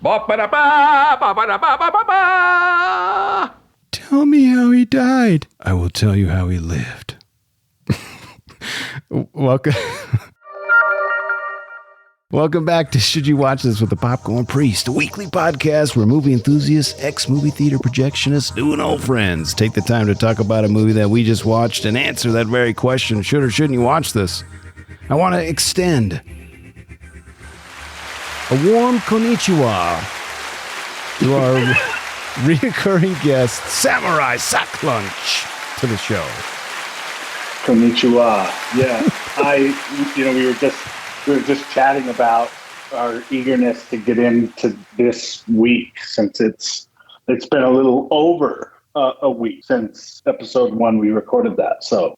Ba-ba-da-ba, ba-ba-da-ba-ba-ba-ba. Tell me how he died. I will tell you how he lived. Welcome. Welcome back to Should You Watch This with the Popcorn Priest, a weekly podcast where movie enthusiasts, ex-movie theater projectionists, new and old friends take the time to talk about a movie that we just watched and answer that very question, should or shouldn't you watch this? I want to extend a warm konnichiwa to our reoccurring guest, Samurai Sack Lunch, to the show. Konnichiwa. Yeah. We were just chatting about our eagerness to get into this week since it's been a little over a week since episode 1 we recorded that. So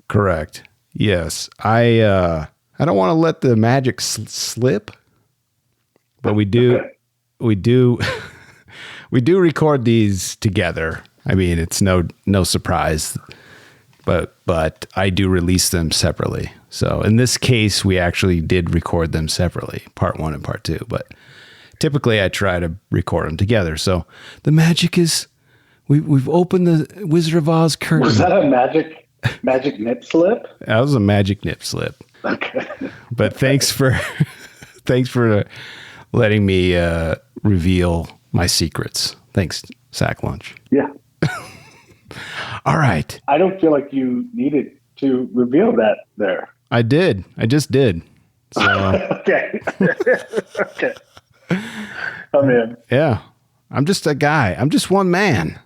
correct. Yes. I don't want to let the magic slip, but we do Okay. we do record these together. I mean, it's no surprise, but I do release them separately. So in this case, we actually did record them separately, part 1 and part 2. But typically, I try to record them together. So the magic is we've opened the Wizard of Oz curtain. Was that a magic nip slip? That was a magic nip slip. Okay. But thanks for letting me reveal my secrets. Thanks, Sack Lunch. Yeah. All right. I don't feel like you needed to reveal that there. I did. I just did. So Okay. Okay. I'm in. yeah, I'm just a guy. I'm just one man.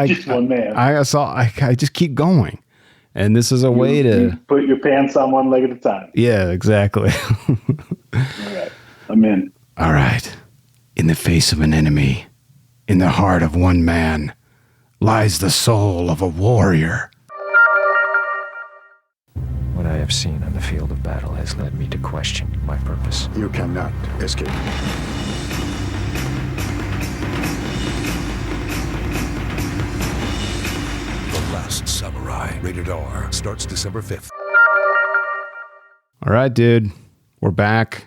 Just one man. I just keep going, and this is a way to You put your pants on one leg at a time. Yeah, exactly. All right. I'm in. All right. In the face of an enemy, in the heart of one man, lies the soul of a warrior. What I have seen on the field of battle has led me to question my purpose. You cannot escape. The Last Samurai, rated R, starts December 5th. All right, dude. We're back.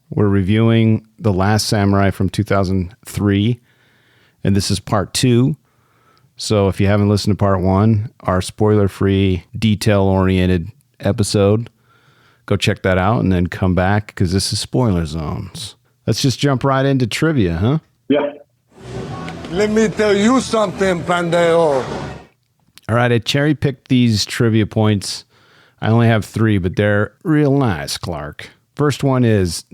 We're reviewing The Last Samurai from 2003, and this is part 2. So if you haven't listened to part 1, our spoiler-free, detail-oriented episode, go check that out and then come back because this is spoiler zones. Let's just jump right into trivia, huh? Yeah. Let me tell you something, pendejo. All right, I cherry-picked these trivia points. I only have 3, but they're real nice, Clark. First one is,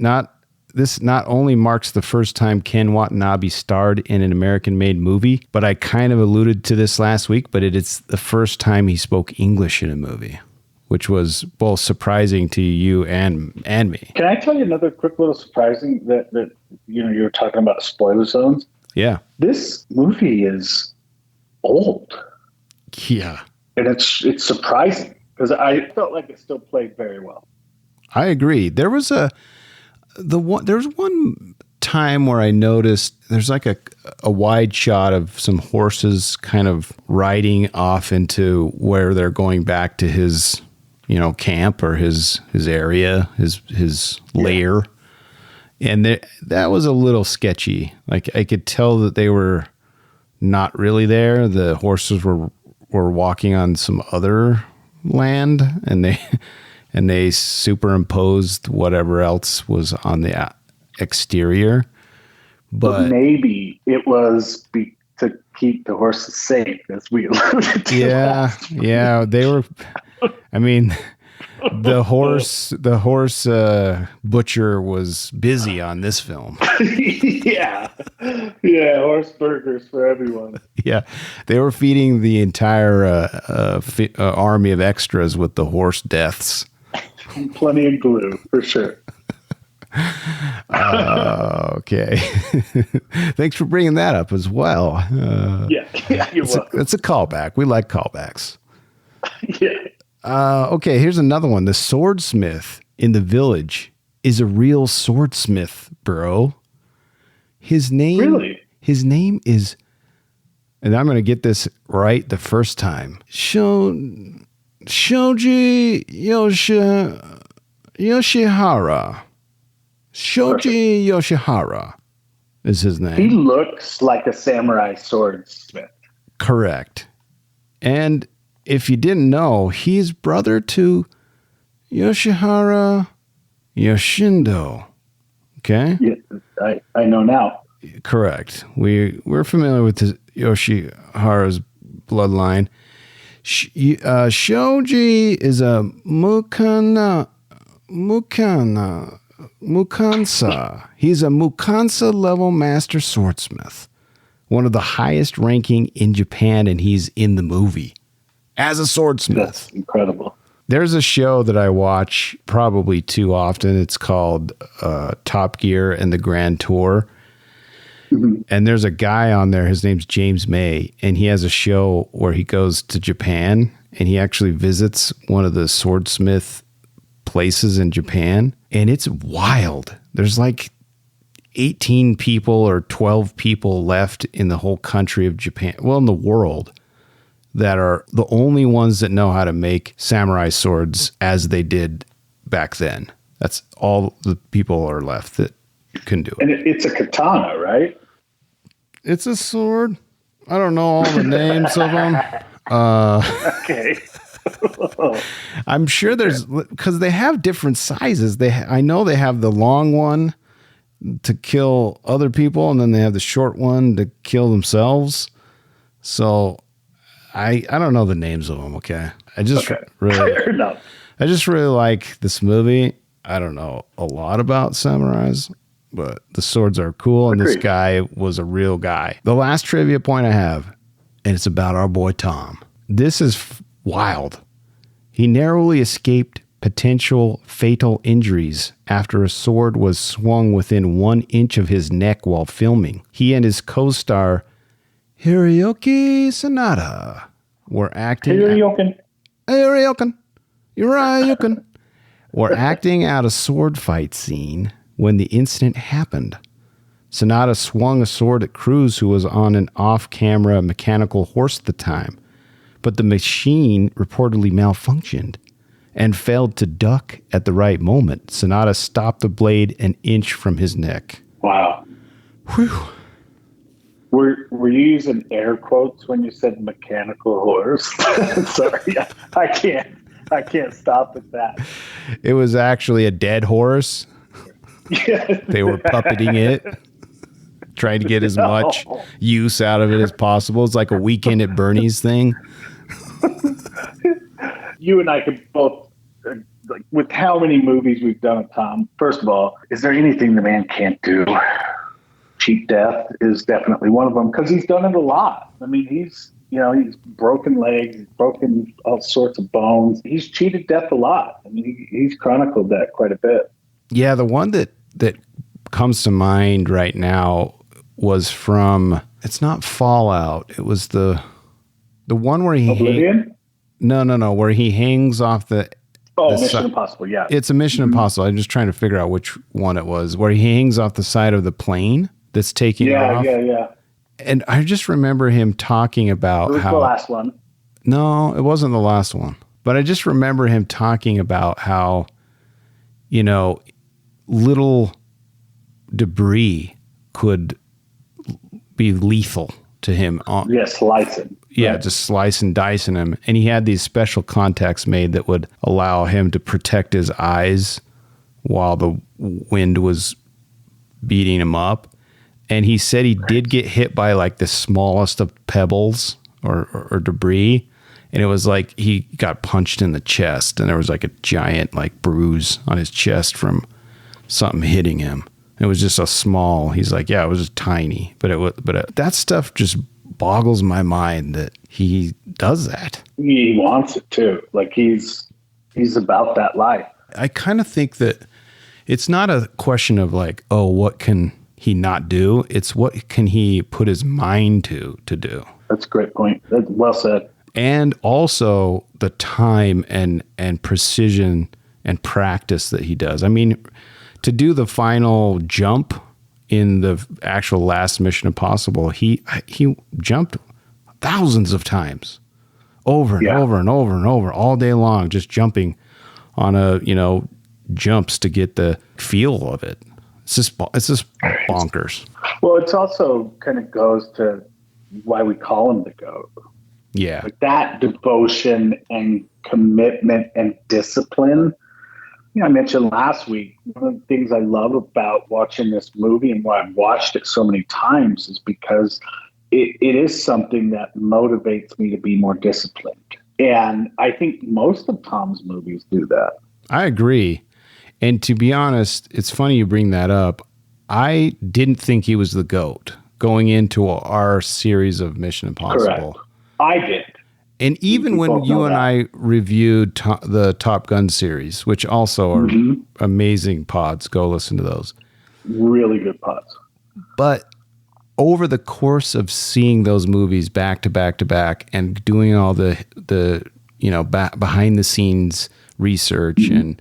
this not only marks the first time Ken Watanabe starred in an American-made movie, but I kind of alluded to this last week, but it is the first time he spoke English in a movie, which was both surprising to you and me. Can I tell you another quick little surprising that you were talking about spoiler zones? Yeah. This movie is old. Yeah. And it's surprising because I felt like it still played very well. I agree. There was one time where I noticed there's like a wide shot of some horses kind of riding off into where they're going back to his, camp or his area, his lair. And that was a little sketchy. Like I could tell that they were not really there. The horses were walking on some other land, and they superimposed whatever else was on the exterior. But maybe it was to keep the horses safe, as we alluded to. Yeah, they were. I mean, the horse butcher was busy on this film. yeah, horse burgers for everyone. Yeah, they were feeding the entire army of extras with the horse deaths. Plenty of glue, for sure. Okay. Thanks for bringing that up as well. Yeah, you're welcome. It's a callback. We like callbacks. Yeah. Okay, here's another one. The swordsmith in the village is a real swordsmith, bro. His name is, and I'm going to get this right the first time. Shoji Yoshihara. Shoji Yoshihara. is his He name. looks like a samurai swordsmith. Correct. And if you didn't know, he's brother to Yoshihara Yoshindo. Okay? Yeah, I know now. Correct. We're familiar with Yoshihara's bloodline. Shoji is a Mukansa. He's a Mukansa level master swordsmith. One of the highest ranking in Japan, and he's in the movie as a swordsmith. That's incredible. There's a show that I watch probably too often. It's called Top Gear and the Grand Tour. Mm-hmm. And there's a guy on there, his name's James May, and he has a show where he goes to Japan and he actually visits one of the swordsmith places in Japan. And it's wild. There's like 18 people or 12 people left in the whole country of Japan, well, in the world, that are the only ones that know how to make samurai swords as they did back then. That's all the people are left that can do it. And it's a katana, right? It's a sword. I don't know all the names of them. Okay. I'm sure there's, because they have different sizes. I know they have the long one to kill other people, and then they have the short one to kill themselves. So I don't know the names of them. Okay. I just really like this movie. I don't know a lot about samurais, but the swords are cool. And this guy was a real guy. The last trivia point I have, and it's about our boy Tom. This is wild. He narrowly escaped potential fatal injuries after a sword was swung within 1 inch of his neck while filming. He and his co-star Hiroyuki Sanada were acting. Were acting out a sword fight scene when the incident happened. Sanada swung a sword at Cruz, who was on an off-camera mechanical horse at the time, but the machine reportedly malfunctioned and failed to duck at the right moment. Sanada stopped the blade an inch from his neck. Wow. Whew. Were you using air quotes when you said mechanical horse? Sorry, I can't stop at that. It was actually a dead horse. They were puppeting it, trying to get as much use out of it as possible. It's like a Weekend at Bernie's thing. You and I could both, like, with how many movies we've done with Tom, first of all, is there anything the man can't do? Cheat death is definitely one of them, because he's done it a lot. I mean, he's broken legs, he's broken all sorts of bones. He's cheated death a lot. I mean, he's chronicled that quite a bit. Yeah, the one that comes to mind right now was from, it's not Fallout. It was the one where he Oblivion? No, where he hangs off the Mission Impossible, yeah. It's a Mission Impossible. I'm just trying to figure out which one it was, where he hangs off the side of the plane that's taking off. Yeah. And I just remember him talking about it was how the last one. No, it wasn't the last one. But I just remember him talking about how, little debris could be lethal to him. Slicing. Yeah, right. Just slice and dicing him. And he had these special contacts made that would allow him to protect his eyes while the wind was beating him up. And he said he did get hit by like the smallest of pebbles or debris. And it was like he got punched in the chest, and there was like a giant like bruise on his chest from something hitting him. It was just he's like, yeah, it was just tiny, but that stuff just boggles my mind that he does that. He wants it too. Like he's about that life. I kind of think that it's not a question of like, oh, what can he not do? It's what can he put his mind to do? That's a great point. That's well said. And also the time and precision and practice that he does. I mean, to do the final jump in the actual last Mission Impossible, he jumped thousands of times over and over and over and over all day long, just jumping on jumps to get the feel of it. It's just bonkers. Well, it's also kind of goes to why we call him the GOAT. Yeah. Like that devotion and commitment and discipline. I mentioned last week, one of the things I love about watching this movie and why I've watched it so many times is because it is something that motivates me to be more disciplined. And I think most of Tom's movies do that. I agree. And to be honest, it's funny you bring that up. I didn't think he was the GOAT going into our series of Mission Impossible. Correct. I did. And even when you and I reviewed the Top Gun series, which also are amazing pods, go listen to those. Really good pods. But over the course of seeing those movies back to back to back and doing all the behind the scenes research, and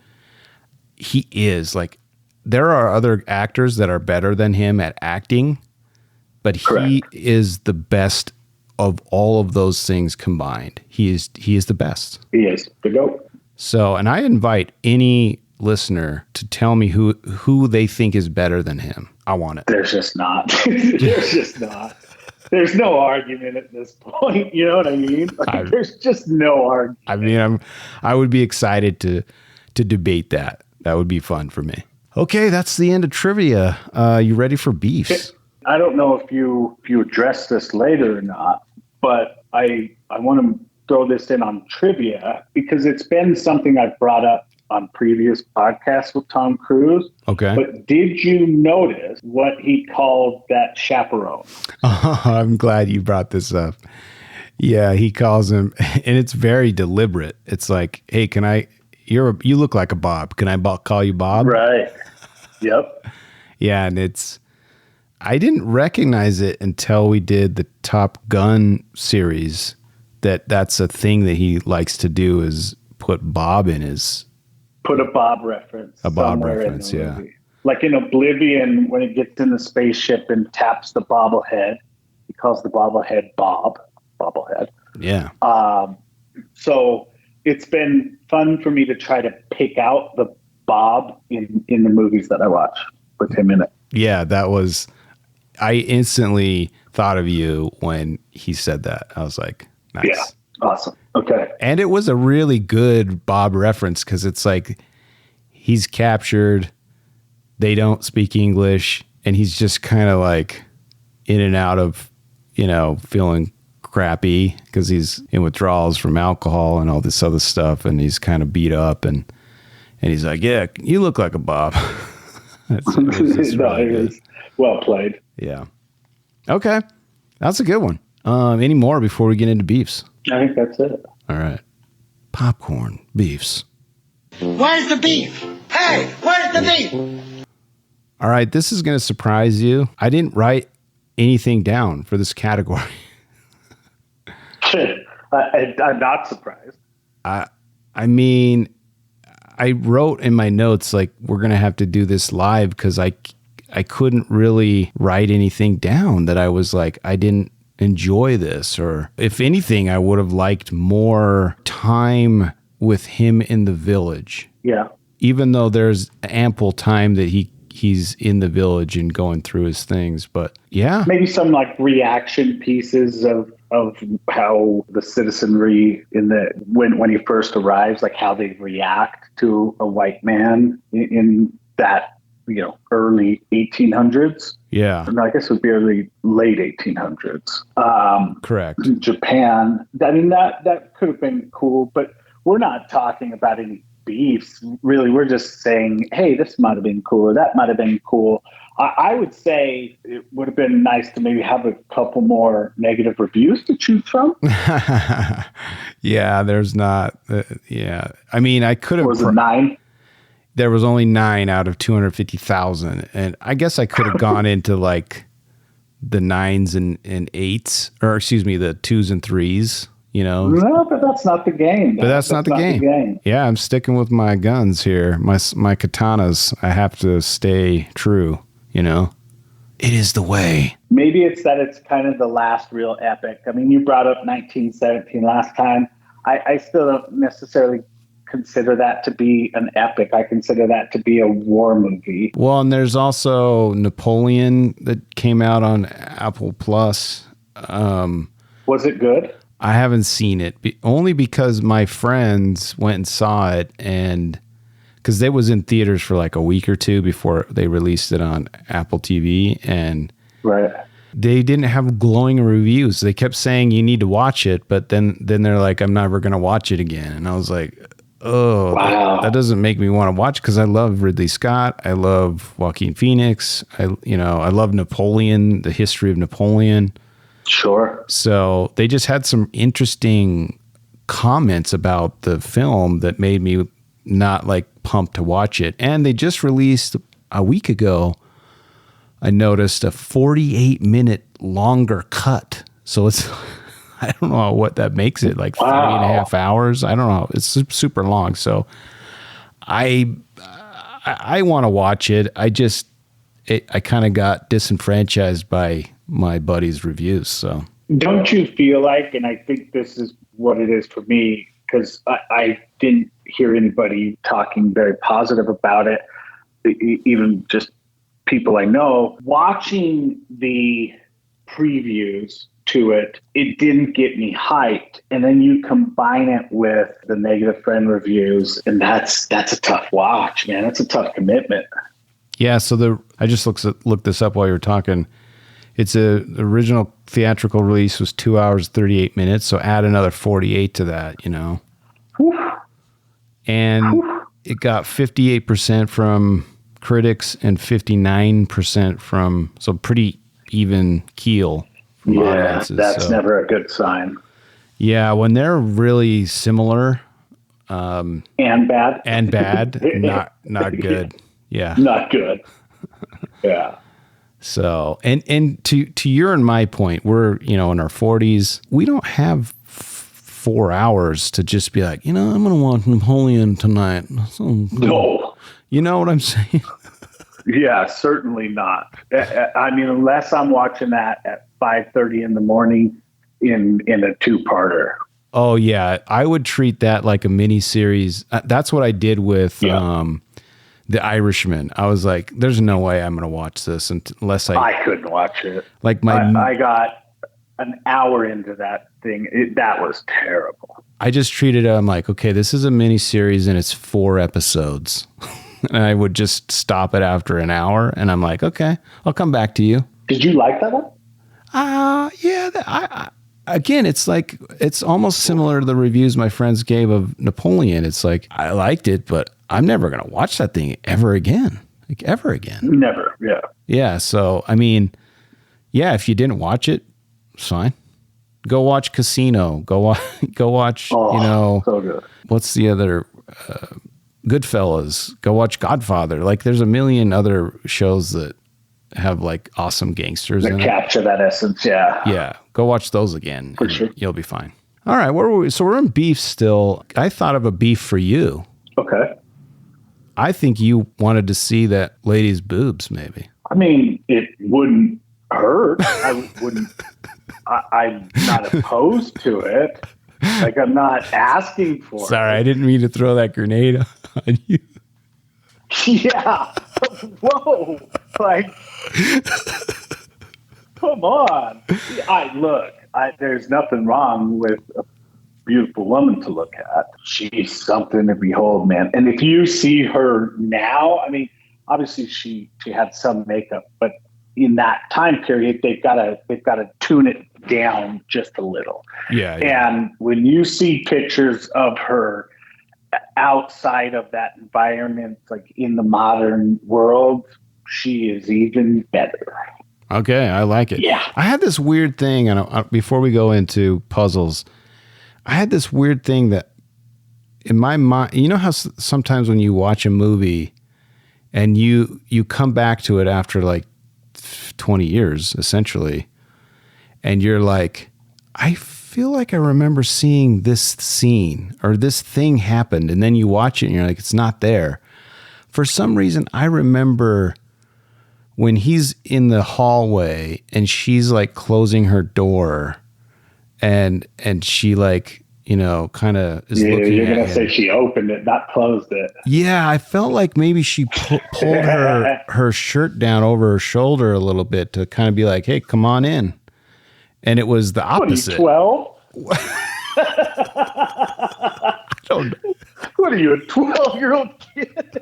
he is like, there are other actors that are better than him at acting, but he is the best of all of those things combined. He is the best. He is the GOAT. So, and I invite any listener to tell me who they think is better than him. I want it. There's just not. There's just not. There's no argument at this point. You know what I mean? Like, there's just no argument. I mean, I would be excited to debate that. That would be fun for me. Okay, that's the end of trivia. You ready for beefs? I don't know if you address this later or not, but I want to throw this in on trivia because it's been something I've brought up on previous podcasts with Tom Cruise. Okay. But did you notice what he called that chaperone? Oh, I'm glad you brought this up. Yeah, he calls him, and it's very deliberate. It's like, hey, you look like a Bob. Can I call you Bob? Right. Yep. Yeah, and I didn't recognize it until we did the Top Gun series that's a thing that he likes to do, is put Bob in his... Put a Bob reference. A Bob reference, yeah. Movie. Like in Oblivion, when he gets in the spaceship and taps the bobblehead, he calls the bobblehead bobblehead. Yeah. So it's been fun for me to try to pick out the Bob in the movies that I watch with him in it. Yeah, I instantly thought of you when he said that. I was like, nice. Yeah, awesome. Okay. And it was a really good Bob reference because it's like he's captured, they don't speak English, and he's just kind of like in and out of, feeling crappy because he's in withdrawals from alcohol and all this other stuff, and he's kind of beat up, and he's like, yeah, you look like a Bob. It is well played. Yeah. Okay. That's a good one. Any more before we get into beefs? I think that's it. All right. Popcorn beefs. Where's the beef? Hey, where's the beef? All right. This is going to surprise you. I didn't write anything down for this category. I'm not surprised. I mean, I wrote in my notes, like, we're going to have to do this live because I couldn't really write anything down that I was like, I didn't enjoy this, or if anything, I would have liked more time with him in the village. Yeah. Even though there's ample time that he's in the village and going through his things, but yeah. Maybe some like reaction pieces of how the citizenry when he first arrives, like how they react to a white man in that, early 1800s. Yeah. No, I guess it would be late 1800s. Correct. Japan. I mean, that could have been cool, but we're not talking about any beefs. Really, we're just saying, hey, this might have been cool, or that might have been cool. I would say it would have been nice to maybe have a couple more negative reviews to choose from. Yeah, there's not. Yeah. I mean, I could have. Was it 9? There was only 9 out of 250,000. And I guess I could have gone into like the 9s and 8s, or excuse me, the 2s and 3s, No, but that's not the game. But that's not the game. Yeah, I'm sticking with my guns here. My katanas. I have to stay true, It is the way. Maybe it's that it's kind of the last real epic. I mean, you brought up 1917 last time. I still don't necessarily consider that to be an epic. I consider that to be a war movie. Well, and there's also Napoleon that came out on Apple Plus. Was it good? I haven't seen it only because my friends went and saw it, and because it was in theaters for like a week or two before they released it on Apple TV, and Right. they didn't have glowing reviews. They kept saying you need to watch it, but then they're like, I'm never going to watch it again. And I was like, oh, Wow. that doesn't make me want to watch, because I love Ridley Scott. I love Joaquin Phoenix. I love Napoleon, the history of Napoleon. Sure. So they just had some interesting comments about the film that made me not like pumped to watch it. And they just released a week ago, I noticed, a 48-minute longer cut. So it's, I don't know what that makes it, like 3.5 hours. I don't know. It's super long. So I want to watch it. I kind of got disenfranchised by my buddy's reviews. So Don't you feel like, and I think this is what it is for me, because I didn't hear anybody talking very positive about it, even just people I know, watching the previews to it, it didn't get me hyped. And then you combine it with the negative friend reviews, and that's a tough watch, man. That's a tough commitment. yeah, so I just looked this up while you were talking. The original theatrical release was 2 hours, 38 minutes. So add another 48 to that, Whew. And it got 58% from critics and 59% from, so pretty even keel from Yeah, audiences. that's never a good sign. Yeah, when they're really similar And bad. not good. Yeah. Not good. Yeah. So, and to your and my point, we're, in our 40s. We don't have 4 hours to just be like, I'm going to watch Napoleon tonight. No. You know what I'm saying? Yeah, certainly not. I mean, unless I'm watching that at 5:30 in the morning in a two-parter. Oh yeah, I would treat that like a mini series. That's what I did with The Irishman. I was like, "There's no way I'm going to watch this unless I couldn't watch it. Like I got an hour into that thing. That was terrible. I just treated it. I'm like, okay, this is a mini series and it's 4 episodes, and I would just stop it after an hour. And I'm like, okay, I'll come back to you. Did you like that one? Yeah. Again, it's like, it's almost similar to the reviews my friends gave of Napoleon. It's like, I liked it, but I'm never going to watch that thing ever again. Like, ever again. Never. Yeah. Yeah. So, I mean, yeah, if you didn't watch it, it's fine. Go watch Casino. Go watch, So good. what's the other, Goodfellas. Go watch Godfather. Like, there's a million other shows that have like awesome gangsters in it. Capture that essence. Yeah. Yeah. Go watch those again. For sure. You'll be fine. All right. Where were we? So we're in beef still. I thought of a beef for you. Okay. I think you wanted to see that lady's boobs, maybe. I mean, it wouldn't hurt. I wouldn't. I'm not opposed to it. Like, I'm not asking for it. Sorry, I didn't mean to throw that grenade on you. Yeah. Whoa. Like, come on. There's nothing wrong with a beautiful woman to look at. She's something to behold, man. And if you see her now, I mean, obviously she had some makeup, but in that time period, they've got to tune it down just a little. Yeah. And when you see pictures of her outside of that environment, like in the modern world, she is even better. Okay, I like it. Yeah. I had this weird thing, and before we go into puzzles, I had this weird thing that in my mind, you know how sometimes when you watch a movie and you come back to it after like 20 years, essentially, and you're like, I feel like I remember seeing this scene or this thing happened, and then you watch it and you're like, it's not there. For some reason, I remember when he's in the hallway and she's like closing her door and she like kind of is Yeah, looking you're at gonna him. say she opened it, not closed it. Yeah, I felt like maybe she pulled her shirt down over her shoulder a little bit to kind of be like, "Hey, come on in." And it was the opposite. What are you, 12? I don't know. What are you, a 12-year-old kid?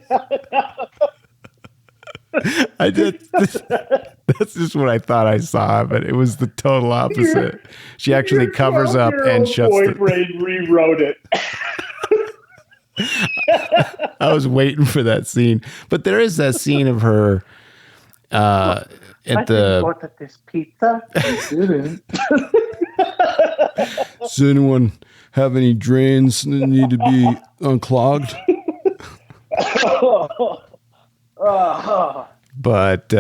I did. That's just what I thought I saw, but it was the total opposite. She actually covers up and shuts boyfriend rewrote it. I was waiting for that scene, but there is that scene of her at the. Ordered this pizza. Does anyone have any drains that need to be unclogged? But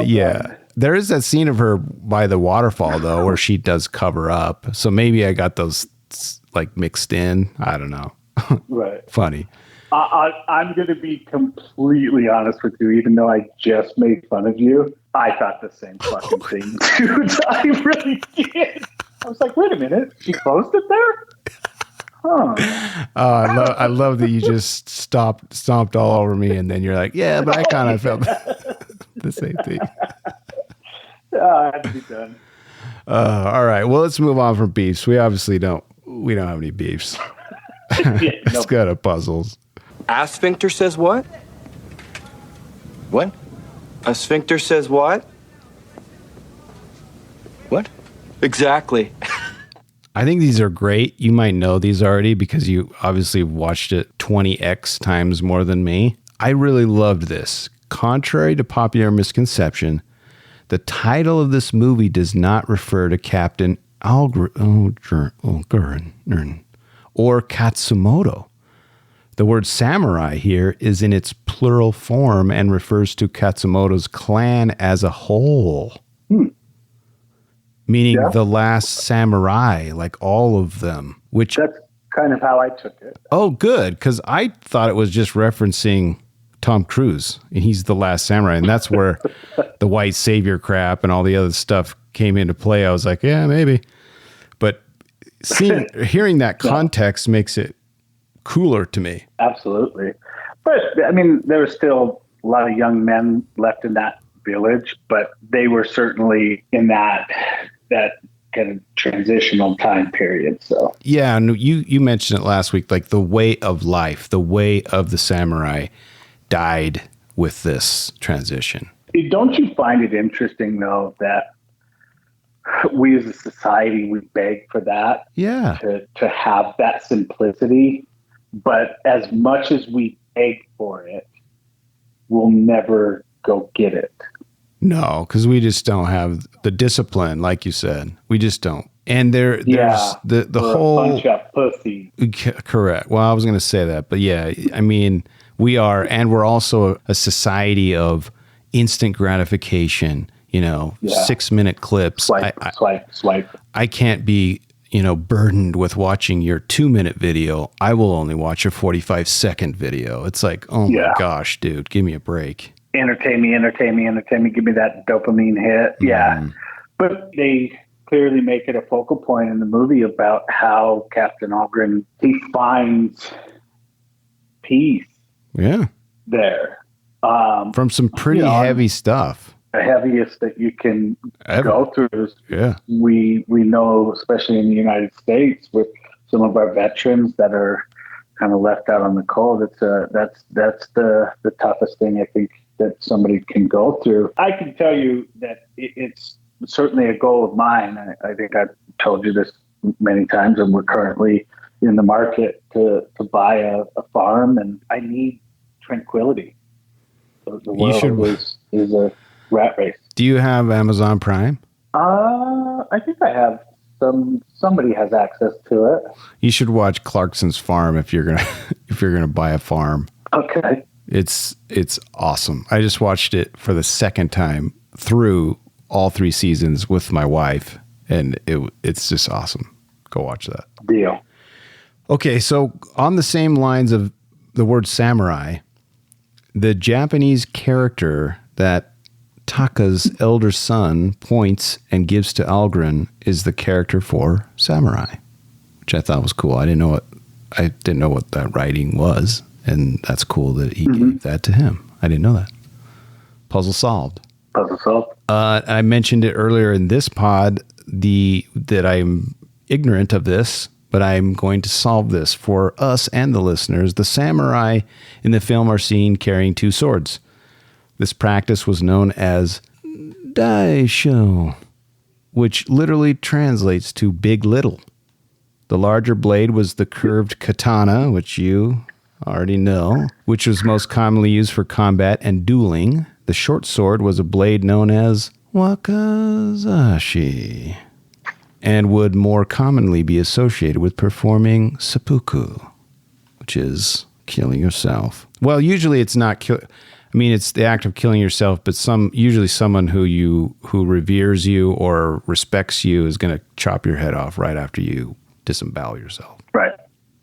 yeah, there is that scene of her by the waterfall though, where she does cover up. So maybe I got those like mixed in. I don't know. Right. Funny. I'm going to be completely honest with you, even though I just made fun of you. I thought the same fucking thing, dude. I really did. I was like, wait a minute, she closed it there? Huh. I love that you just stomped all over me, and then you're like, yeah, but I kind of felt the same thing. I had to be done. All right, well, let's move on from beefs. We obviously don't have any beefs. Let's go to puzzles. A sphincter says what? What? A sphincter says what? What? Exactly. I think these are great. You might know these already because you obviously watched it 20x times more than me. I really loved this. Contrary to popular misconception, the title of this movie does not refer to Captain Algren or Katsumoto. The word samurai here is in its plural form and refers to Katsumoto's clan as a whole. Meaning the last samurai, like all of them. Which That's kind of how I took it. Oh, good, because I thought it was just referencing Tom Cruise, and he's the last samurai, and that's where the white savior crap and all the other stuff came into play. I was like, yeah, maybe. But hearing that context makes it cooler to me. Absolutely. But, I mean, there were still a lot of young men left in that village, but they were certainly in that kind of transitional time period. So yeah, and you mentioned it last week, like the way of life, the way of the samurai died with this transition. don't you find it interesting though that we as a society, we beg for that, to have that simplicity, but as much as we beg for it, we'll never go get it. No, because we just don't have the discipline, like you said. We just don't. And there's the whole bunch of pussy. Correct. Well, I was going to say that, but yeah, I mean, we are, and we're also a society of instant gratification. 6-minute clips. Swipe. I can't be, burdened with watching your 2-minute video. I will only watch a 45-second video. It's like, oh my gosh, dude, give me a break. Entertain me. Give me that dopamine hit. Yeah. But they clearly make it a focal point in the movie about how Captain Algren, he finds peace. Yeah. There. From some pretty heavy stuff. The heaviest that you can go through. Yeah. We know, especially in the United States, with some of our veterans that are kind of left out on the cold. That's the toughest thing I think that somebody can go through. I can tell you that it's certainly a goal of mine. I think I've told you this many times, and we're currently in the market to buy a farm, and I need tranquility. The world is a rat race. Do you have Amazon Prime? I think I have. Somebody has access to it. You should watch Clarkson's Farm if you're gonna buy a farm. Okay. It's awesome. I just watched it for the second time through all 3 seasons with my wife, and it's just awesome. Go watch that. Deal. Okay, so on the same lines of the word samurai, the Japanese character that Taka's elder son points and gives to Algren is the character for samurai. which I thought was cool. I didn't know what that writing was, and that's cool that he gave that to him. I didn't know that. Puzzle solved. Puzzle solved. I mentioned it earlier in this pod that I'm ignorant of this, but I'm going to solve this for us and the listeners. The samurai in the film are seen carrying 2 swords. This practice was known as daisho, which literally translates to big little. The larger blade was the curved katana, which you already know, which was most commonly used for combat and dueling. The short sword was a blade known as wakizashi and would more commonly be associated with performing seppuku, which is killing yourself. Well, usually it's not it's the act of killing yourself, but usually someone who reveres you or respects you is going to chop your head off right after you disembowel yourself. Right.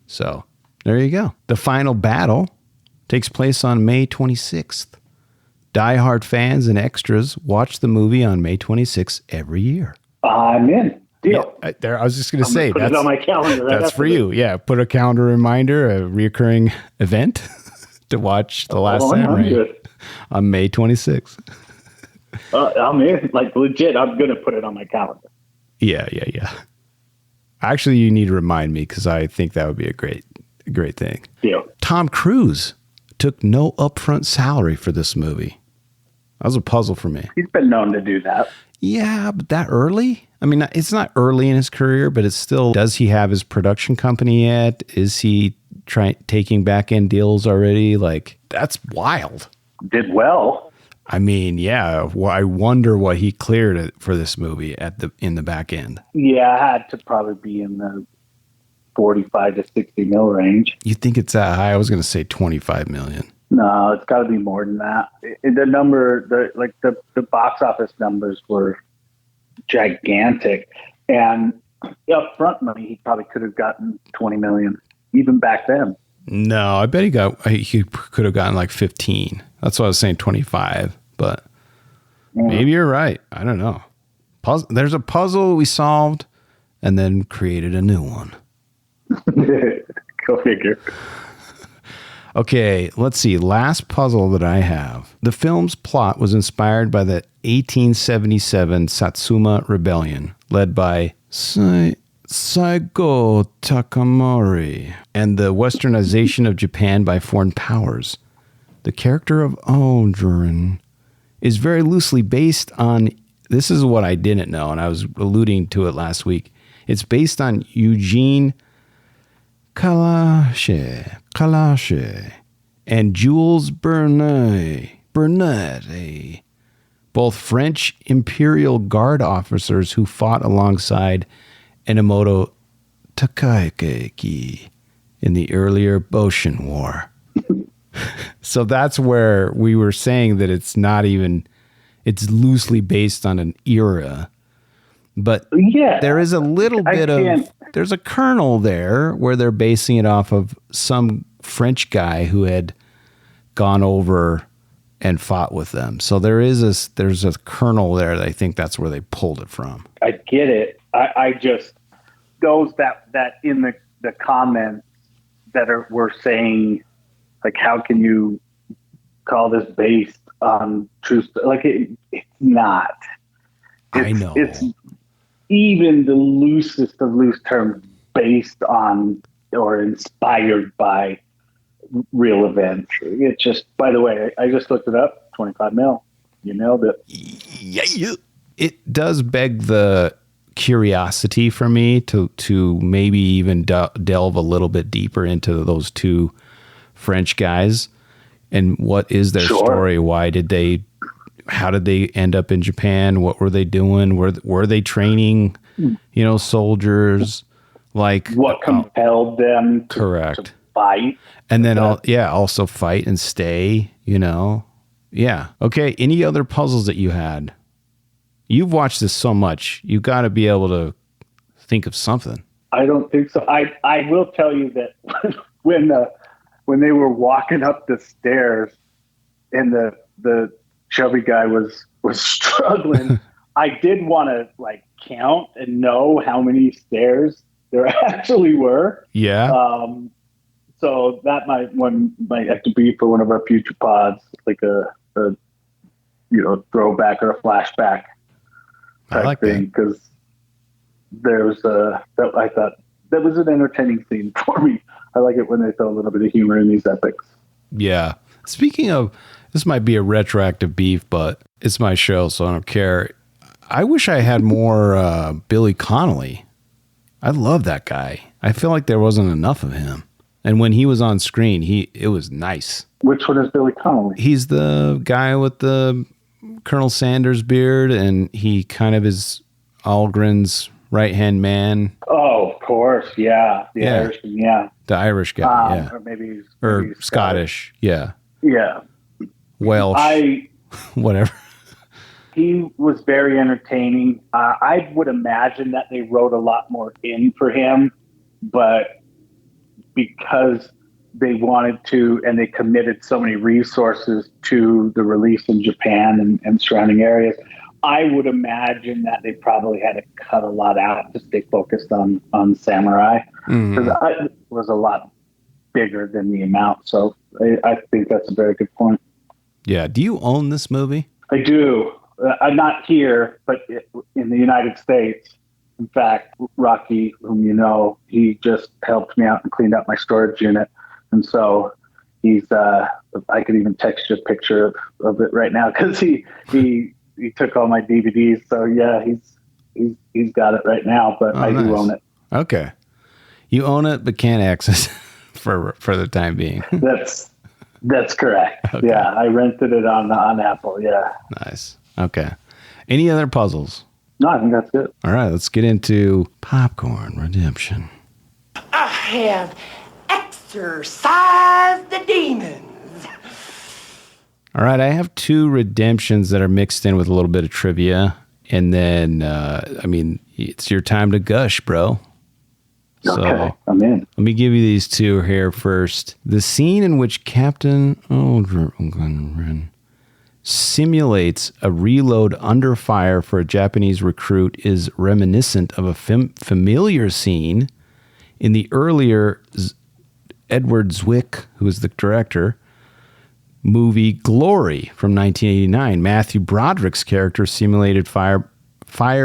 So there you go. The final battle takes place on May 26th. Die-hard fans and extras watch the movie on May 26th every year. I'm in. Deal. Yeah, I was just going to say, put it on my calendar. That's for you. Yeah, put a calendar reminder, a reoccurring event to watch The Last Samurai on May 26th. I'm in. Like, legit, I'm going to put it on my calendar. Yeah. Actually, you need to remind me because I think that would be a great thing. Deal. Tom Cruise took no upfront salary for this movie. That was a puzzle for me. He's been known to do that. Yeah, but that early? I mean, it's not early in his career, but it's still, does he have his production company yet? Is he taking back-end deals already? Like, that's wild. Did well. I mean, yeah, I wonder what he cleared for this movie in the back end. Yeah, I had to probably be in the 45 to 60 mil range. You think it's that high? I was going to say 25 million. No, it's got to be more than that. The box office numbers were gigantic, and upfront money he probably could have gotten 20 million even back then. No, I bet he could have gotten like 15. That's why I was saying 25, but maybe you're right. I don't know. There's a puzzle we solved and then created a new one. Go figure. Okay, let's see. Last puzzle that I have. The film's plot was inspired by the 1877 Satsuma Rebellion, led by Saigo Takamori, and the westernization of Japan by foreign powers. The character of Aldrin is very loosely based on, this is what I didn't know, and I was alluding to it last week. It's based on Eugene Kalache and Jules Bernet, both French Imperial Guard officers who fought alongside Enomoto Takayuki in the earlier Boshin War. So that's where we were saying that it's loosely based on an era. But yeah, there is a little bit there's a kernel there where they're basing it off of some French guy who had gone over and fought with them. So there's a kernel there that I think that's where they pulled it from. I get it. I just, those that in the comments that were saying, like, how can you call this based on true? Like, it's not. I know. It's even the loosest of loose terms based on or inspired by real events. It's just, by the way, I just looked it up, 25 mil. You nailed it. Yeah. It does beg the curiosity for me to maybe even delve a little bit deeper into those two French guys and what is their story? How did they end up in Japan? What were they doing? Were they training, soldiers? Like, what compelled them to fight? And then also fight and stay, Yeah. Okay. Any other puzzles that you had? You've watched this so much. You got to be able to think of something. I don't think so. I will tell you that when they were walking up the stairs and the chubby guy was struggling, I did want to count and know how many stairs There actually were. Yeah. So that might have to be for one of our future pods, like a throwback or a flashback I like type thing, because I thought that was an entertaining scene for me. I like it when they throw a little bit of humor in these epics. Yeah. Speaking of, this might be a retroactive beef, but it's my show, so I don't care. I wish I had more Billy Connolly. I love that guy. I feel like there wasn't enough of him. And when he was on screen, it was nice. Which one is Billy Connolly? He's the guy with the Colonel Sanders beard, and he kind of is Algren's right-hand man. Oh, of course. Yeah. The Irishman, yeah. The Irish guy, yeah. Or maybe he's Scottish, yeah. Yeah. Welsh, whatever. He was very entertaining. I would imagine that they wrote a lot more in for him, but because they wanted to and they committed so many resources to the release in Japan and surrounding areas, I would imagine that they probably had to cut a lot out to stay focused on Samurai, because it was a lot bigger than the amount. So I think that's a very good point. Yeah. Do you own this movie? I do. I'm not here, but in the United States. In fact, Rocky, whom you know, he just helped me out and cleaned out my storage unit. And so he's, I could even text you a picture of it right now, because he took all my DVDs. So yeah, he's got it right now, but I do own it. Okay. You own it, but can't access it for the time being. That's correct. Okay. Yeah. I rented it on Apple. Yeah. Nice. Okay. Any other puzzles? No, I think that's it. All right, let's get into Popcorn Redemption. I have exorcised the demons. All right, I have 2 redemptions that are mixed in with a little bit of trivia. And then, it's your time to gush, bro. Okay, I'm in. Let me give you these 2 here first. The scene in which Captain Aldrin simulates a reload under fire for a Japanese recruit is reminiscent of a familiar scene in the earlier Edward Zwick, who is the director, movie Glory from 1989. Matthew Broderick's character simulated fire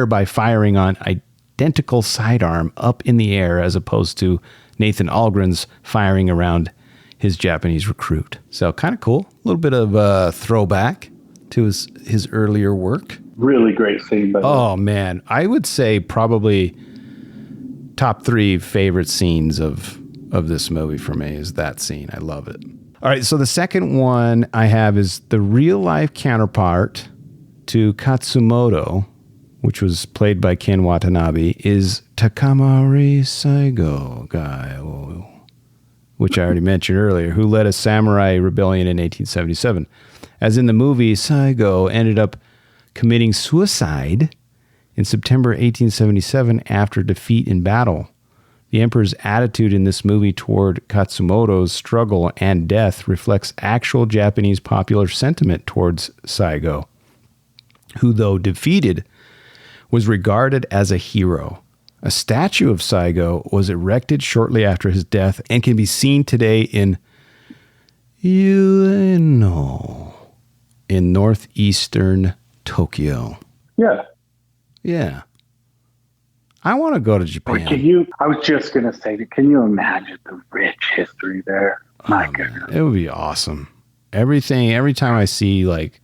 by firing on identical sidearm up in the air, as opposed to Nathan Algren's firing around his Japanese recruit. So kind of cool. A little bit of a throwback to his earlier work. Really great scene. Oh, man. I would say probably top 3 favorite scenes of this movie for me is that scene. I love it. All right, so the second one I have is the real-life counterpart to Katsumoto, which was played by Ken Watanabe, is Takamori Saigo guy, which I already mentioned earlier, who led a samurai rebellion in 1877. As in the movie, Saigo ended up committing suicide in September 1877 after defeat in battle. The emperor's attitude in this movie toward Katsumoto's struggle and death reflects actual Japanese popular sentiment towards Saigo, who, though defeated, was regarded as a hero. A statue of Saigo was erected shortly after his death and can be seen today in Ueno in northeastern Tokyo. Yeah. I want to go to Japan. I was just going to say, can you imagine the rich history there? My goodness. It would be awesome. Every time I see like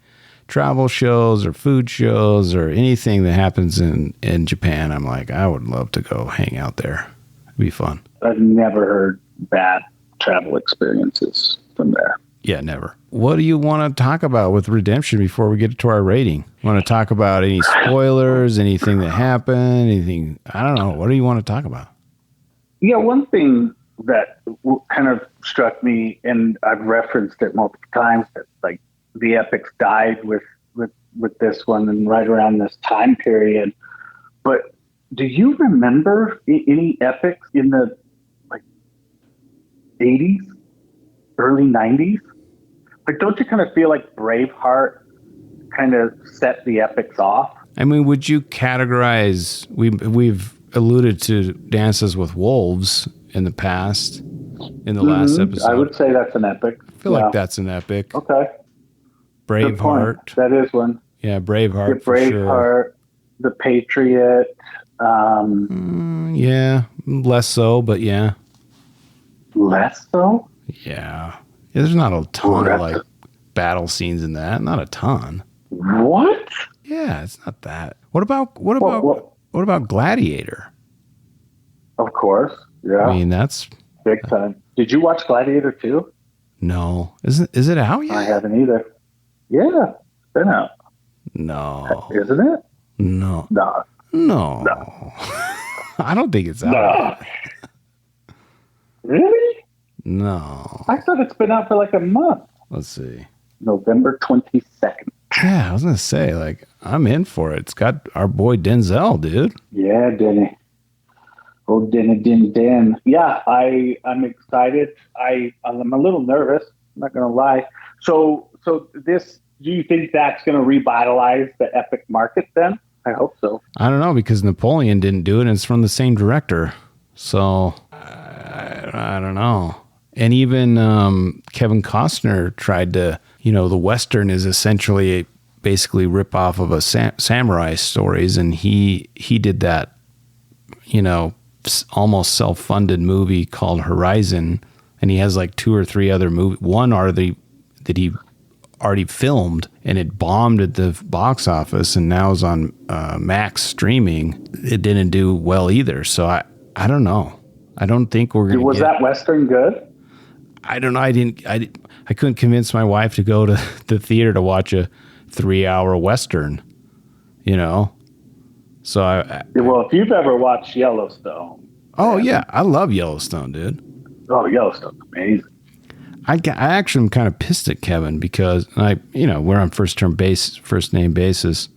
travel shows or food shows or anything that happens in Japan, I'm like, I would love to go hang out there. It'd be fun. I've never heard bad travel experiences from there. Yeah, never. What do you want to talk about with Redemption before we get to our rating? Want to talk about any spoilers, anything that happened, anything? I don't know. What do you want to talk about? Yeah, one thing that kind of struck me, and I've referenced it multiple times, that like the epics died with this one and right around this time period. But do you remember any epics in the like 80s, early 90s? Like, don't you kind of feel like Braveheart kind of set the epics off? I mean, would you categorize? We've alluded to Dances with Wolves in the past, in the last episode. I would say that's an epic. I feel like that's an epic. Okay. Good point. Braveheart. That is one. Yeah, Braveheart The for sure. Braveheart, The Patriot. Yeah, less so, but yeah. Less so? Yeah. There's not a ton of like battle scenes in that. Not a ton. What? Yeah, it's not that. What about Gladiator? Of course. Yeah. I mean, that's big time. Did you watch Gladiator 2? No. Is it out yet? I haven't either. Yeah. It's been out. No. Isn't it? No. No. No. I don't think it's out. No. Really? No. I thought it's been out for like a month. Let's see. November 22nd. Yeah, I was going to say, like, I'm in for it. It's got our boy Denzel, dude. Yeah, Denny. Oh, Den. Yeah, I'm excited. I'm a little nervous. I'm not going to lie. So this, do you think that's going to revitalize the epic market then? I hope so. I don't know, because Napoleon didn't do it, and it's from the same director. So, I don't know. And even Kevin Costner tried to, the Western is essentially basically rip off of a samurai stories, and he did that, almost self-funded movie called Horizon, and he has like 2 or 3 other movies. One that he already filmed, and it bombed at the box office, and now is on Max streaming. It didn't do well either. So I don't know. I don't think we're gonna. Was that Western good? I don't know. I couldn't convince my wife to go to the theater to watch a 3-hour Western. So well, if you've ever watched Yellowstone. Oh yeah, I love Yellowstone, dude. Oh, Yellowstone's amazing. I actually am kind of pissed at Kevin because we're on first name basis.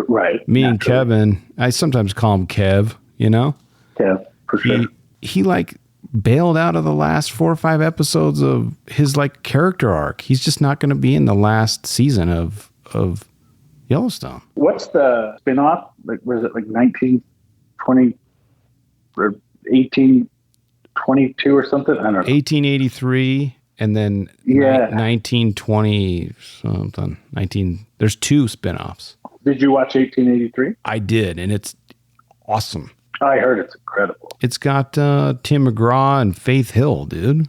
Right. Me and Kevin, I sometimes call him Kev, Kev, for sure. He like bailed out of the last 4 or 5 episodes of his like character arc. He's just not going to be in the last season of Yellowstone. What's the spinoff? Like, was it like 1920 or 1822 or something? I don't know. 1883. And then 1920 something. There's 2 spinoffs. Did you watch 1883? I did, and it's awesome. I heard it's incredible. It's got Tim McGraw and Faith Hill, dude.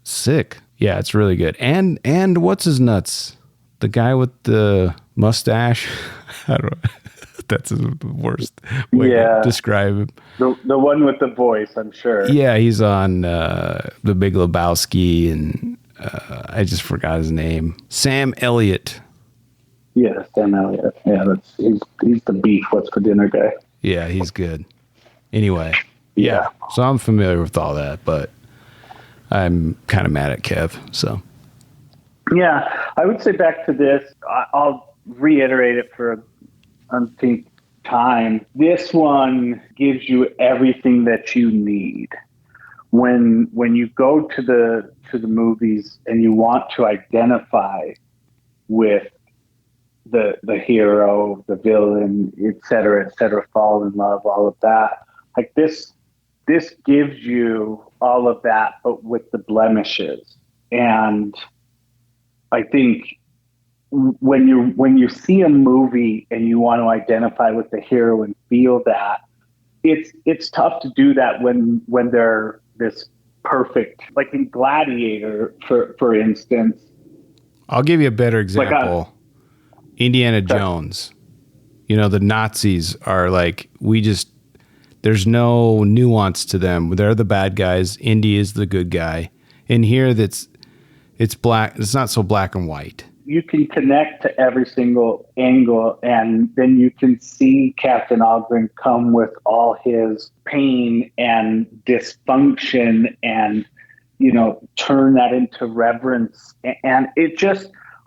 Sick. Yeah, it's really good. And what's his nuts? The guy with the mustache. I don't know. That's the worst way to describe him. The one with the voice, I'm sure. Yeah, he's on The Big Lebowski, and I just forgot his name. Sam Elliott. Yeah, Sam Elliott. Yeah, he's the beef. What's for dinner guy. Yeah, he's good. Anyway, yeah. So I'm familiar with all that, but I'm kind of mad at Kev. So. Yeah, I would say back to this. I'll reiterate it for umpteenth time. This one gives you everything that you need. When you go to the movies and you want to identify with the hero, the villain, et cetera, fall in love, all of that. Like this gives you all of that, but with the blemishes. And I think when you see a movie and you want to identify with the hero and feel that, it's tough to do that when they're this perfect, like in Gladiator, for instance. I'll give you a better example. Indiana Jones. The Nazis are like, there's no nuance to them. They're the bad guys. Indy is the good guy. And here it's black. It's not so black and white. You can connect to every single angle, and then you can see Captain Ogden come with all his pain and dysfunction and, turn that into reverence. And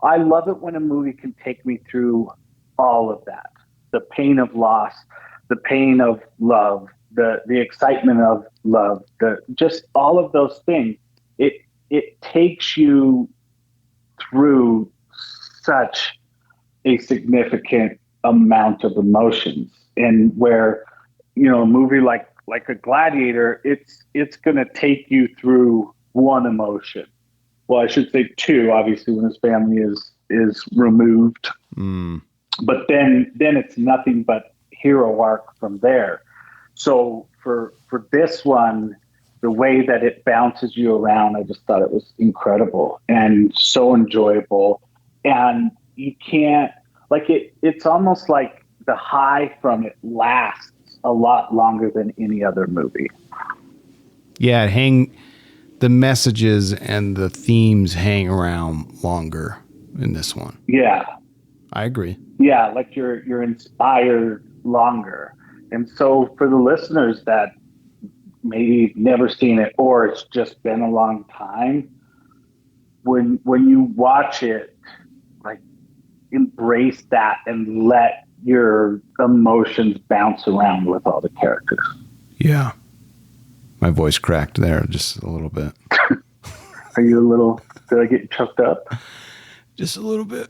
I love it when a movie can take me through all of that. The pain of loss, the pain of love, the excitement of love, just all of those things. It takes you through such a significant amount of emotions, and where a movie like a Gladiator, it's going to take you through one emotion. Well, I should say two, obviously, when his family is removed. But then it's nothing but hero arc from there. So for this one, the way that it bounces you around, I just thought it was incredible and so enjoyable. And you can't, like, it's almost like the high from it lasts a lot longer than any other movie. Yeah, the messages and the themes hang around longer in this one. Yeah. I agree. Yeah, like you're inspired longer. And so for the listeners that maybe never seen it or it's just been a long time, when you watch it, like, embrace that and let your emotions bounce around with all the characters. Yeah. My voice cracked there just a little bit. Are you a little, did I get choked up? Just a little bit.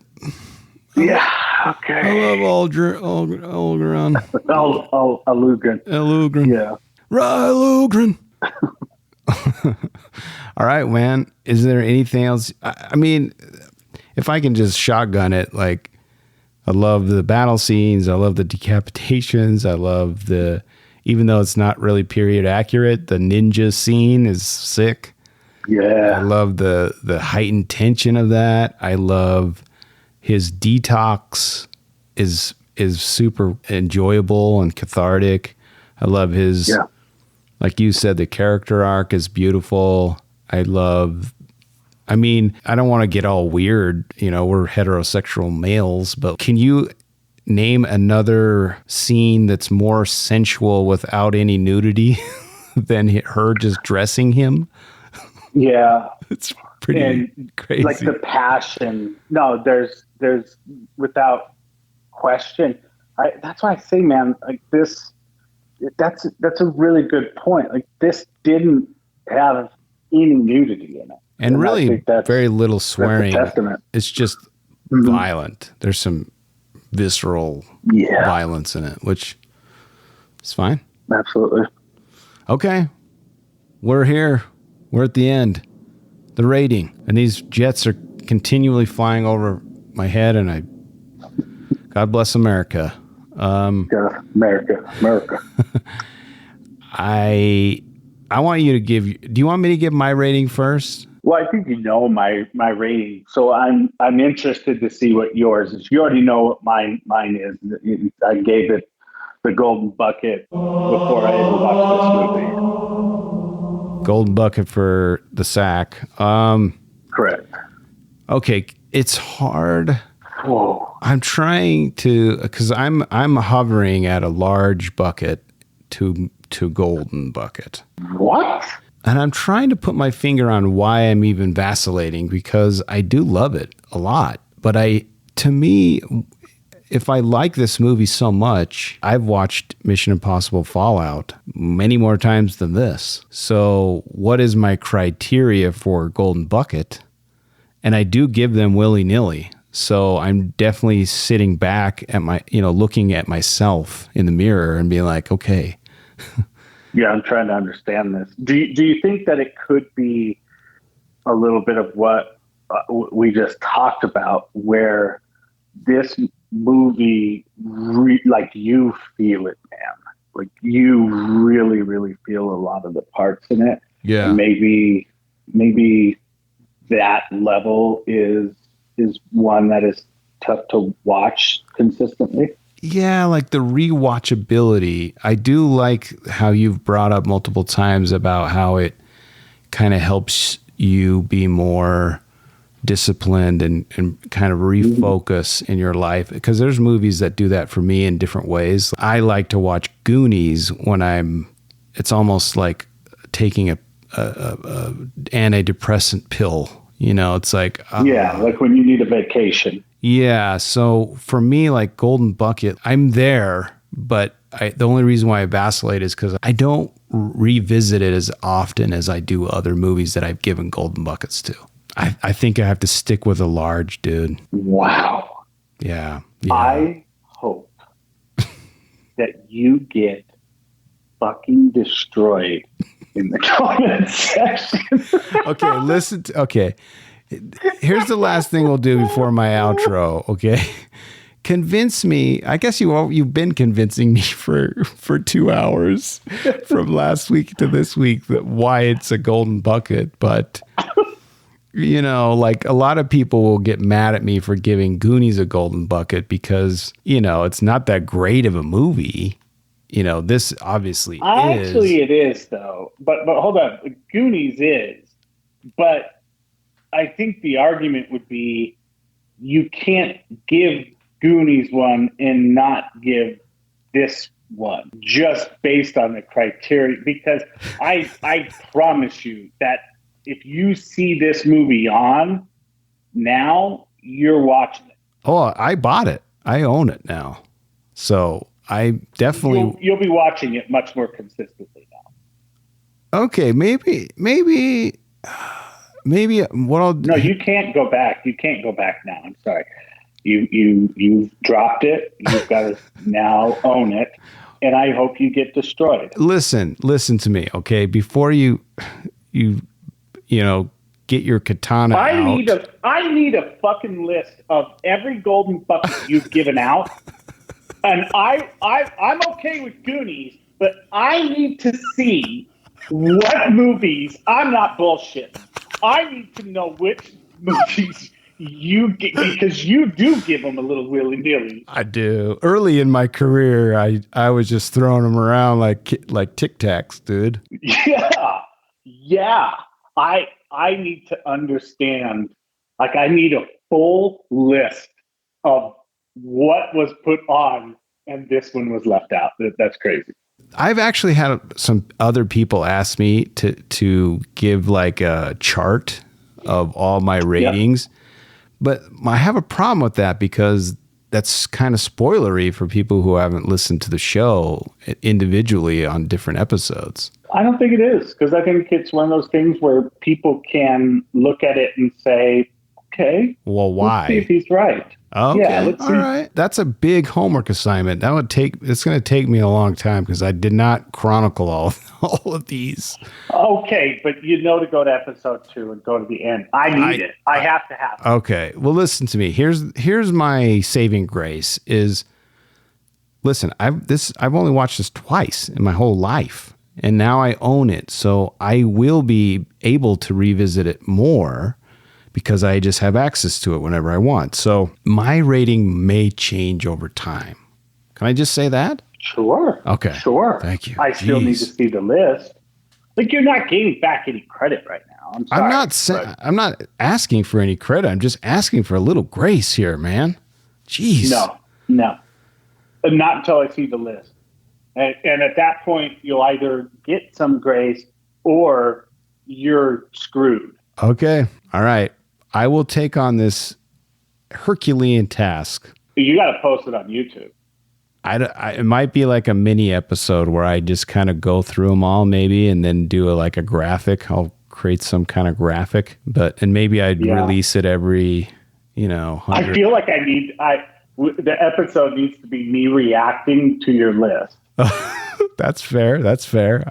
Yeah, okay. I love Algren. Alugren. Alugren. Yeah. Alugren. All right, man. Is there anything else? I mean, if I can just shotgun it, like, I love the battle scenes. I love the decapitations. I love even though it's not really period accurate, the ninja scene is sick. Yeah. I love the heightened tension of that. I love his detox is super enjoyable and cathartic. I love his, like you said, the character arc is beautiful. I mean, I don't want to get all weird, we're heterosexual males, but can you name another scene that's more sensual without any nudity than her just dressing him? Yeah. It's pretty crazy. Like the passion. No, there's without question. That's why I say, man, like this, that's a really good point. Like, this didn't have any nudity in it. And really very little swearing. Testament. It's just violent. There's some visceral violence in it, which is fine. Absolutely. Okay. We're here. We're at the end. The rating. And these jets are continually flying over my head, and God bless America. America. I want you to do you want me to give my rating first? Well, I think my rating, so I'm interested to see what yours is. You already know what mine is. I gave it the golden bucket before I ever watched this movie. Golden bucket for the sack. Correct. Okay, it's hard. Whoa. I'm trying to, because I'm hovering at a large bucket to golden bucket. What? And I'm trying to put my finger on why I'm even vacillating, because I do love it a lot. But to me, if I like this movie so much, I've watched Mission Impossible Fallout many more times than this. So what is my criteria for golden bucket? And I do give them willy-nilly. So I'm definitely sitting back at looking at myself in the mirror and being like, okay. Yeah, I'm trying to understand this. Do you think that it could be a little bit of what we just talked about, where this movie, like, you feel it, man? Like, you really, really feel a lot of the parts in it. Yeah. And maybe that level is one that is tough to watch consistently. Yeah, like the rewatchability. I do like how you've brought up multiple times about how it kind of helps you be more disciplined and kind of refocus in your life. Because there's movies that do that for me in different ways. I like to watch Goonies when it's almost like taking a antidepressant pill. It's like... like when you need a vacation. Yeah, so for me, like Golden Bucket, I'm there, but the only reason why I vacillate is because I don't revisit it as often as I do other movies that I've given Golden Buckets to. I think I have to stick with a large, dude. Wow. Yeah. I hope that you get fucking destroyed in the comment section. Okay, listen. Okay, here's the last thing we'll do before my outro. Okay, convince me. I guess you've been convincing me for 2 hours from last week to this week that why it's a golden bucket, but. Like a lot of people will get mad at me for giving Goonies a golden bucket because, it's not that great of a movie. This obviously is. Actually, it is, though. But hold on. Goonies is. But I think the argument would be you can't give Goonies one and not give this one just based on the criteria. Because I promise you that if you see this movie on now, you're watching it. Oh, I bought it. I own it now. So I definitely... You'll be watching it much more consistently now. Okay, maybe what I'll do... No, you can't go back. You can't go back now. I'm sorry. You've dropped it. You've got to now own it. And I hope you get destroyed. Listen to me, okay? Before you get your katana out. I need a fucking list of every golden bucket you've given out. And I'm okay with Goonies, but I need to see what movies. I'm not bullshit. I need to know which movies you get, because you do give them a little willy-nilly. I do. Early in my career, I was just throwing them around like Tic Tacs, dude. Yeah. I need to understand, like I need a full list of what was put on and this one was left out. That's crazy. I've actually had some other people ask me to give like a chart of all my ratings, but I have a problem with that because that's kind of spoilery for people who haven't listened to the show individually on different episodes. I don't think it is, because I think it's one of those things where people can look at it and say, okay, well, why? Let's see if he's right. Okay, yeah, let's see. All right. That's a big homework assignment. It's going to take me a long time because I did not chronicle all of these. Okay, but to go to episode 2 and go to the end. I need it. I have to have it. Okay, well, listen to me. Here's my saving grace is, listen, I've only watched this twice in my whole life. And now I own it, so I will be able to revisit it more because I just have access to it whenever I want. So my rating may change over time. Can I just say that? Sure. Okay. Sure. Thank you. I still need to see the list. Like, you're not gaining back any credit right now. I'm sorry. I'm not asking for any credit. I'm just asking for a little grace here, man. Jeez. No. Not until I see the list. And at that point, you'll either get some grace or you're screwed. Okay. All right. I will take on this Herculean task. You got to post it on YouTube. It might be like a mini episode where I just kind of go through them all maybe and then do a graphic. I'll create some kind of graphic, and maybe I'd release it every, 100. I feel like the episode needs to be me reacting to your list. That's fair.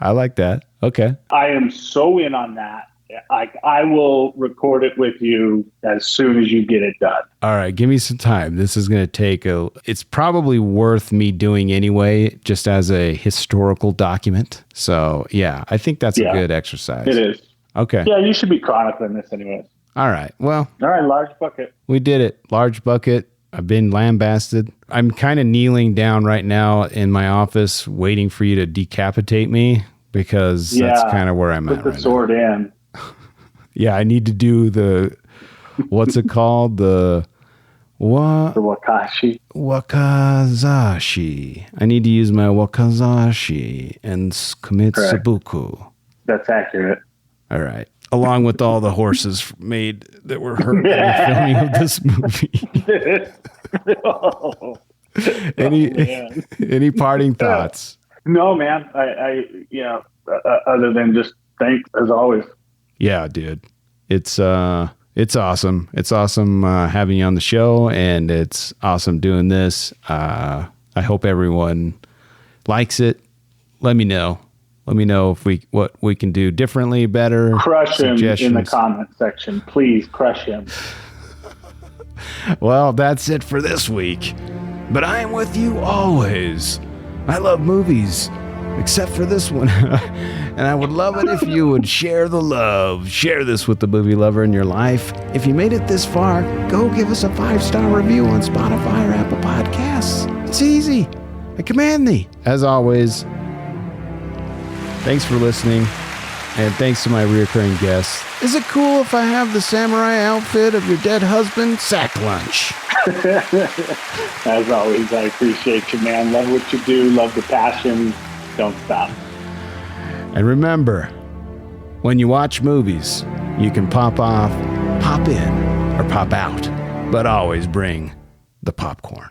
I like that. Okay. I am so in on that. I will record it with you as soon as you get it done. All right. Give me some time. This is going to take it's probably worth me doing anyway, just as a historical document. So yeah, I think that's a good exercise. It is. Okay. Yeah. You should be chronicling this anyways. All right. Well, all right. Large bucket. We did it. Large bucket. I've been lambasted. I'm kind of kneeling down right now in my office waiting for you to decapitate me because that's kind of where I'm at right now. Put the sword in. Yeah, I need to do the, what's it called? The what? The wakashi. Wakazashi. I need to use my wakazashi and commit seppuku. That's accurate. All right. Along with all the horses made that were hurt in the filming of this movie. Any parting thoughts? No, man. Other than just thanks as always. Yeah, dude. It's awesome. It's awesome having you on the show, and it's awesome doing this. I hope everyone likes it, let me know. Let me know if what we can do differently, better. Crush him in the comment section. Please crush him. Well, that's it for this week. But I am with you always. I love movies, except for this one. And I would love it if you would share the love. Share this with the movie lover in your life. If you made it this far, go give us a 5-star review on Spotify or Apple Podcasts. It's easy. I command thee. As always, thanks for listening. And thanks to my reoccurring guests. Is it cool if I have the samurai outfit of your dead husband? Sack lunch. As always, I appreciate you, man. Love what you do. Love the passion. Don't stop. And remember, when you watch movies, you can pop off, pop in, or pop out, but always bring the popcorn.